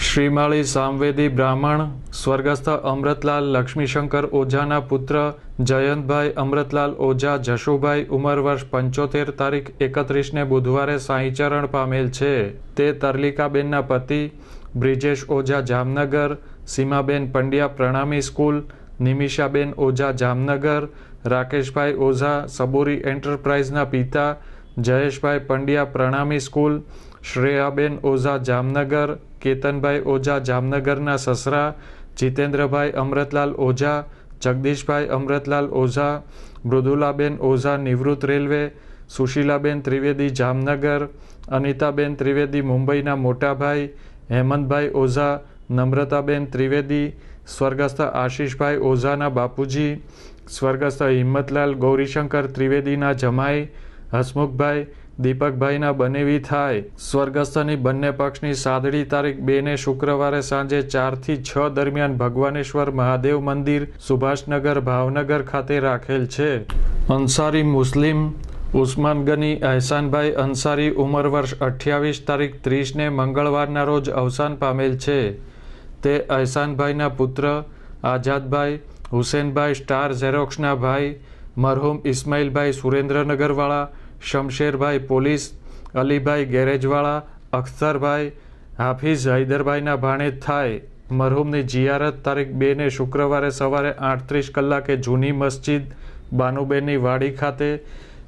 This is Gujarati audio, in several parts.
શ્રીમાળી સામવેદી બ્રાહ્મણ સ્વર્ગસ્થ અમૃતલાલ લક્ષ્મીશંકર ઓઝાના પુત્ર જયંતભાઈ અમૃતલાલ ઓઝા જશુભાઈ ઉંમર વર્ષ 75 તારીખ 31ને બુધવારે સાંઈચરણ પામેલ છે. તે તરલિકાબેનના પતિ બ્રિજેશ ઓઝા જામનગર, સીમાબેન પંડ્યા પ્રણામી સ્કૂલ, નિમિષાબેન ઓઝા જામનગર, રાકેશભાઈ ઓઝા સબુરી એન્ટરપ્રાઇઝના પિતા જયેશભાઈ પંડ્યા પ્રણામી સ્કૂલ, શ્રેયાબેન ઓઝા જામનગર, કેતનભાઈ ઓઝા જામનગરના સસરા જીતેન્દ્રભાઈ અમૃતલાલ ઓઝા, જગદીશભાઈ અમૃતલાલ ઓઝા, મૃદુલાબેન ઓઝા નિવૃત્ત રેલવે, સુશીલાબેન ત્રિવેદી જામનગર, અનિતાબેન ત્રિવેદી મુંબઈના મોટાભાઈ, હેમંતભાઈ ઓઝા, નમ્રતાબેન ત્રિવેદી, સ્વર્ગસ્થ આશીષભાઈ ઓઝાના બાપુજી, સ્વર્ગસ્થ હિંમતલાલ ગૌરીશંકર ત્રિવેદીના જમાઈ, હસમુખભાઈ દીપકભાઈના બનેવી થાય. સ્વર્ગસ્થની બંને પક્ષની સાદડી તારીખ 2ને શુક્રવારે સાંજે 4 થી 6 દરમિયાન ભગવાનેશ્વર મહાદેવ મંદિર, સુભાષનગર, ભાવનગર ખાતે રાખેલ છે. અંસારી મુસ્લિમ ઉસ્માન ગની અહેસાનભાઈ અંસારી ઉંમર વર્ષ 28 તારીખ 30ને મંગળવારના રોજ અવસાન પામેલ છે. તે અહેસાનભાઈના પુત્ર આઝાદભાઈ હુસેનભાઈ સ્ટાર ઝેરોક્સના ભાઈ, મરહુમ ઇસ્માઇલભાઈ સુરેન્દ્રનગરવાળા, શમશેરભાઈ પોલીસ, અલીભાઈ ગેરેજવાળા, અખ્તરભાઈ હાફિઝ હૈદરભાઈના ભાણેજ થાય. મરહુમની જિયારત તારીખ 2ને શુક્રવારે સવારે 8:30 કલાકે જૂની મસ્જિદ બાનુબેનની વાડી ખાતે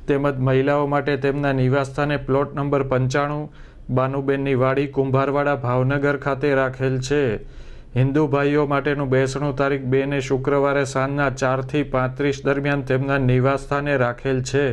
તેમજ મહિલાઓ માટે તેમના નિવાસસ્થાને પ્લોટ નંબર 95 બાનુબેનની વાડી કુંભારવાડા ભાવનગર ખાતે રાખેલ છે. હિન્દુ ભાઈઓ માટેનું બેસણું તારીખ 2ને શુક્રવારે સાંજના 4 થી 35 દરમિયાન તેમના નિવાસસ્થાને રાખેલ છે.